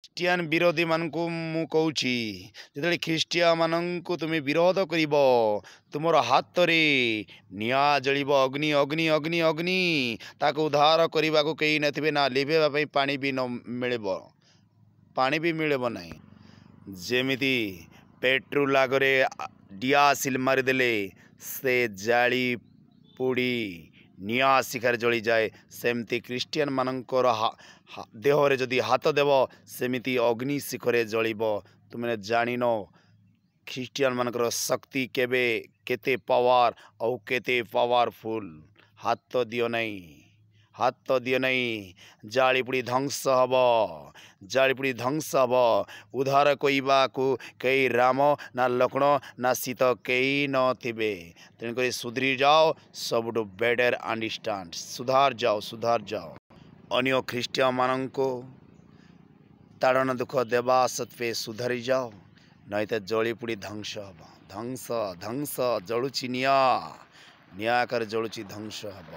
Christian ବିରୋଧୀ ମାନଙ୍କୁ ମୁଁ କହୁଛି, ଯେତେବେଳେ ଖ୍ରୀଷ୍ଟିଆନ ମାନଙ୍କୁ ତୁମେ ବିରୋଧ କରିବ, ତୁମର ହାତରେ ନିଆଁ ଜଳିବ, ଅଗ୍ନି ଅଗ୍ନି ଅଗ୍ନି ଅଗ୍ନି। ତାକୁ ଉଦ୍ଧାର କରିବାକୁ କେହି ନଥିବେ, ନା ଲିଭେଇବା ପାଇଁ ପାଣି ବି ମିଳିବ ନାହିଁ। ଯେମିତି ପେଟ୍ରୋଲ ଆଗରେ ଡିଆସିଲ୍ ମାରିଦେଲେ ସେ ଜାଳି ପୋଡ଼ି ନିଆଁ ଶିଖାରେ ଜଳିଯାଏ, ସେମିତି ଖ୍ରୀଷ୍ଟିଆନ ମାନଙ୍କର ଦେହରେ ଯଦି ହାତ ଦେବ ସେମିତି ଅଗ୍ନି ଶିଖରେ ଜଳିବ। ତୁମେ ଜାଣିନ ଖ୍ରୀଷ୍ଟିଆନ ମାନଙ୍କର ଶକ୍ତି କେତେ ପାୱାର ଆଉ କେତେ ପାୱାରଫୁଲ୍। ହାତ ଦିଅ ନାହିଁ, ଜାଳିପୋଡ଼ି ଧ୍ୱଂସ ହେବ। ଉଦ୍ଧାର କହିବାକୁ କେହି ରାମ ନା ଲକ୍ଷ୍ମଣ ନା ସୀତା କେହି ନଥିବେ। ତେଣୁକରି ସୁଧରି ଯାଅ, ସବୁଠୁ ବେଟର ଅଣ୍ଡରଷ୍ଟାଣ୍ଡ। ସୁଧାର ଯାଅ। ଅନ୍ୟ ଖ୍ରୀଷ୍ଟିଆନ ମାନଙ୍କୁ ତାଡ଼ନା ଦୁଃଖ ଦେବା ସତ୍ତ୍ୱେ ସୁଧାରି ଯାଅ, ନାହିଁ ତ ଜଳିପୋଡ଼ି ଧ୍ୱଂସ ହେବ। ଧ୍ୱଂସ ଜଳୁଛି ନିଆଁ ଆକାରରେ ଜଳୁଛି, ଧ୍ୱଂସ ହେବ।